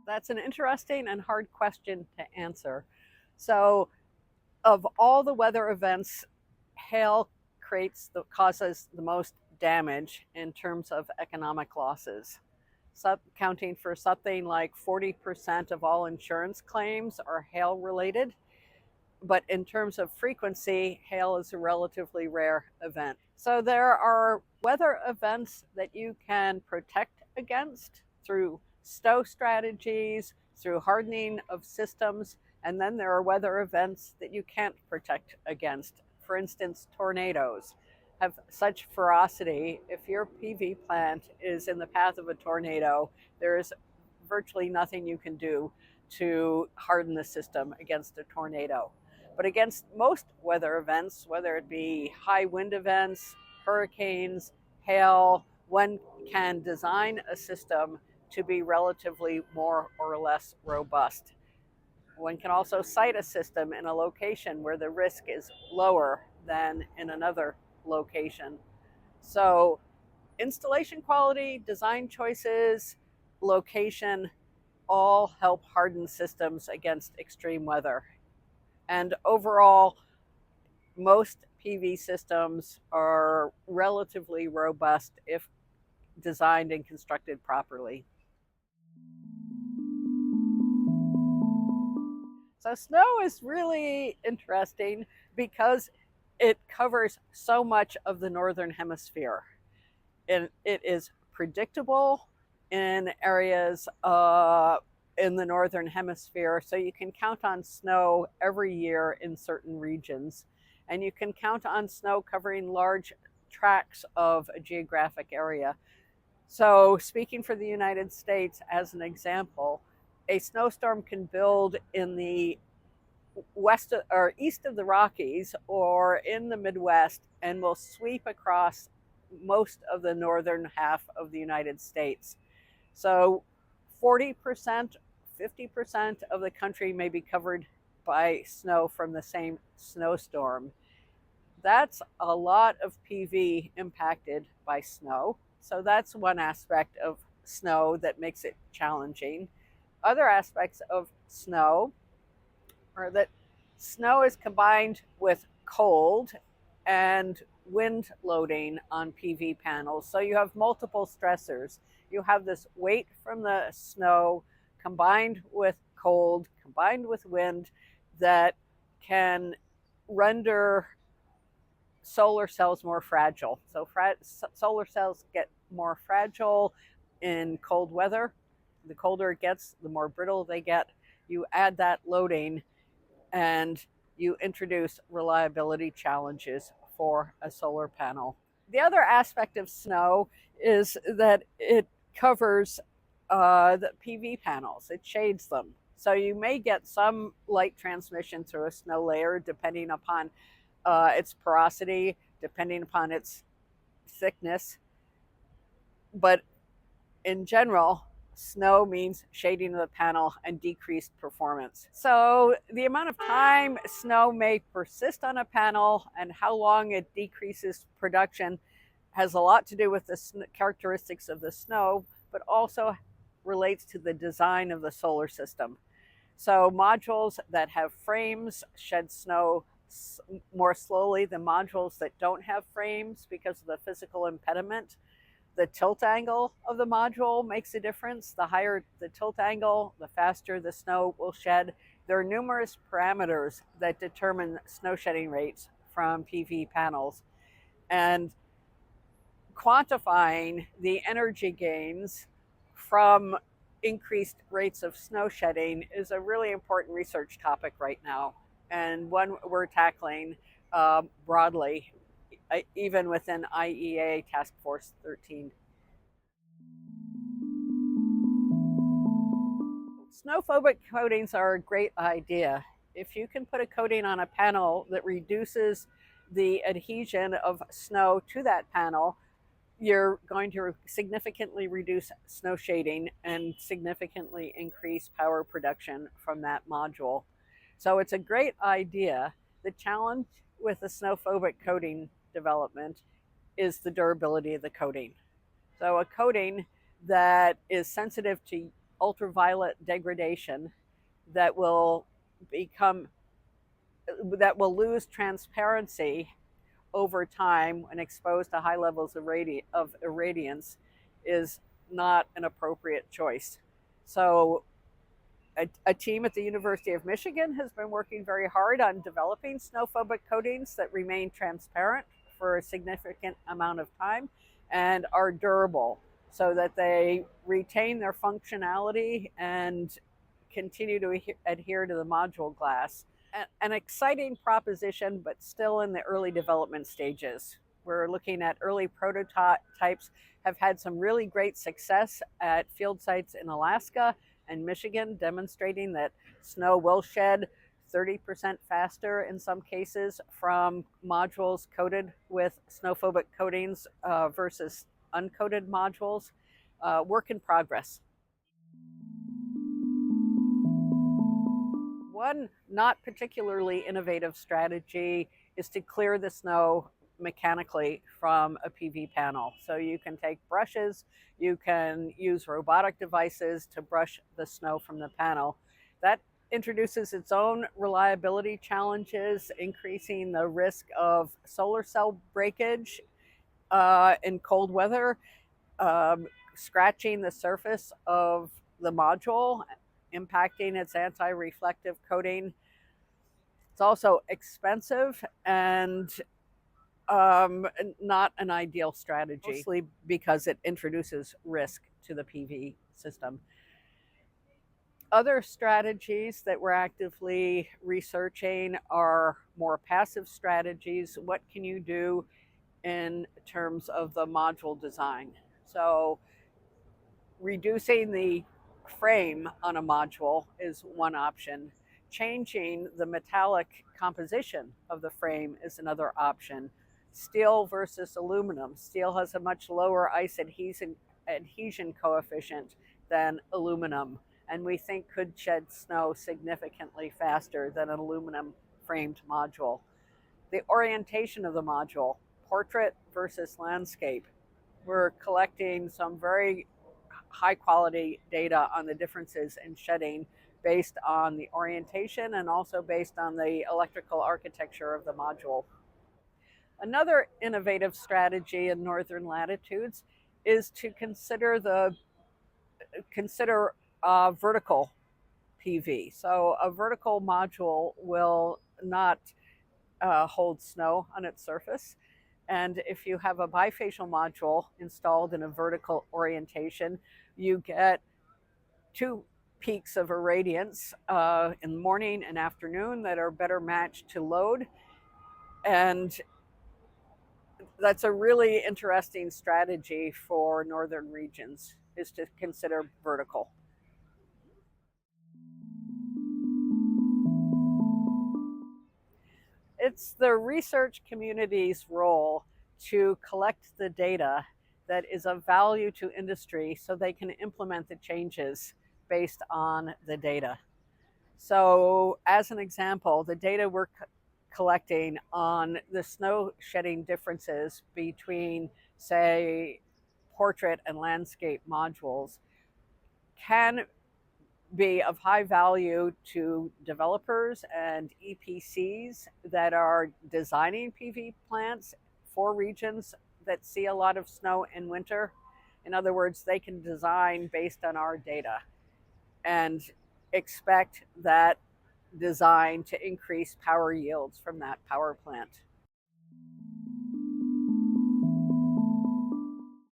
That's an interesting and hard question to answer. So, of all the weather events, hail causes the most damage in terms of economic losses. Counting for something like 40% of all insurance claims are hail related. But in terms of frequency, hail is a relatively rare event. So there are weather events that you can protect against through stow strategies, through hardening of systems, and then there are weather events that you can't protect against. For instance, tornadoes have such ferocity. If your PV plant is in the path of a tornado, there is virtually nothing you can do to harden the system against a tornado. But against most weather events, whether it be high wind events, hurricanes, hail, one can design a system to be relatively more or less robust. One can also site a system in a location where the risk is lower than in another location. So installation quality, design choices, location all help harden systems against extreme weather. And overall, most PV systems are relatively robust if designed and constructed properly. So snow is really interesting because it covers so much of the northern hemisphere. And it is predictable in areas in the northern hemisphere, so you can count on snow every year in certain regions, and you can count on snow covering large tracts of a geographic area. So speaking for the United States as an example, a snowstorm can build in the west or east of the Rockies or in the Midwest and will sweep across most of the northern half of the United States. So 40%, 50% of the country may be covered by snow from the same snowstorm. That's a lot of PV impacted by snow. So that's one aspect of snow that makes it challenging. Other aspects of snow are that snow is combined with cold and wind loading on PV panels. So you have multiple stressors. You have this weight from the snow combined with cold, combined with wind, that can render solar cells more fragile. So solar cells get more fragile in cold weather. The colder it gets, the more brittle they get. You add that loading and you introduce reliability challenges for a solar panel. The other aspect of snow is that it covers the PV panels, it shades them. So you may get some light transmission through a snow layer depending upon its porosity, depending upon its thickness. But in general, snow means shading of the panel and decreased performance. So the amount of time snow may persist on a panel and how long it decreases production has a lot to do with the characteristics of the snow, but also relates to the design of the solar system. So modules that have frames shed snow more slowly than modules that don't have frames because of the physical impediment. The tilt angle of the module makes a difference. The higher the tilt angle, the faster the snow will shed. There are numerous parameters that determine snow shedding rates from PV panels. And quantifying the energy gains from increased rates of snow shedding is a really important research topic right now, and one we're tackling broadly, even within IEA Task Force 13. Snow-phobic coatings are a great idea. If you can put a coating on a panel that reduces the adhesion of snow to that panel, you're going to significantly reduce snow shading and significantly increase power production from that module. So it's a great idea. The challenge with the snow-phobic coating development is the durability of the coating. So a coating that is sensitive to ultraviolet degradation that will become that will lose transparency over time when exposed to high levels of irradiance is not an appropriate choice. So a team at the University of Michigan has been working very hard on developing snow-phobic coatings that remain transparent for a significant amount of time and are durable so that they retain their functionality and continue to adhere to the module glass. An exciting proposition, but still in the early development stages. We're looking at early prototypes, have had some really great success at field sites in Alaska and Michigan, demonstrating that snow will shed 30% faster in some cases from modules coated with snow-phobic coatings versus uncoated modules. Work in progress. One not particularly innovative strategy is to clear the snow mechanically from a PV panel. So you can take brushes, you can use robotic devices to brush the snow from the panel. That introduces its own reliability challenges, increasing the risk of solar cell breakage in cold weather, scratching the surface of the module, impacting its anti-reflective coating. It's also expensive and not an ideal strategy, mostly because it introduces risk to the PV system. Other strategies that we're actively researching are more passive strategies. What can you do in terms of the module design? So reducing the frame on a module is one option. Changing the metallic composition of the frame is another option. Steel versus aluminum. Steel has a much lower ice adhesion coefficient than aluminum, and we think could shed snow significantly faster than an aluminum framed module. The orientation of the module, portrait versus landscape. We're collecting some very high quality data on the differences in shedding based on the orientation and also based on the electrical architecture of the module. Another innovative strategy in northern latitudes is to consider vertical PV. So a vertical module will not hold snow on its surface. And if you have a bifacial module installed in a vertical orientation, you get two peaks of irradiance in the morning and afternoon that are better matched to load. And that's a really interesting strategy for northern regions, is to consider vertical. It's the research community's role to collect the data that is of value to industry so they can implement the changes based on the data. So as an example, the data we're collecting on the snow shedding differences between, say, portrait and landscape modules can be of high value to developers and EPCs that are designing PV plants for regions that see a lot of snow in winter. In other words, they can design based on our data and expect that design to increase power yields from that power plant.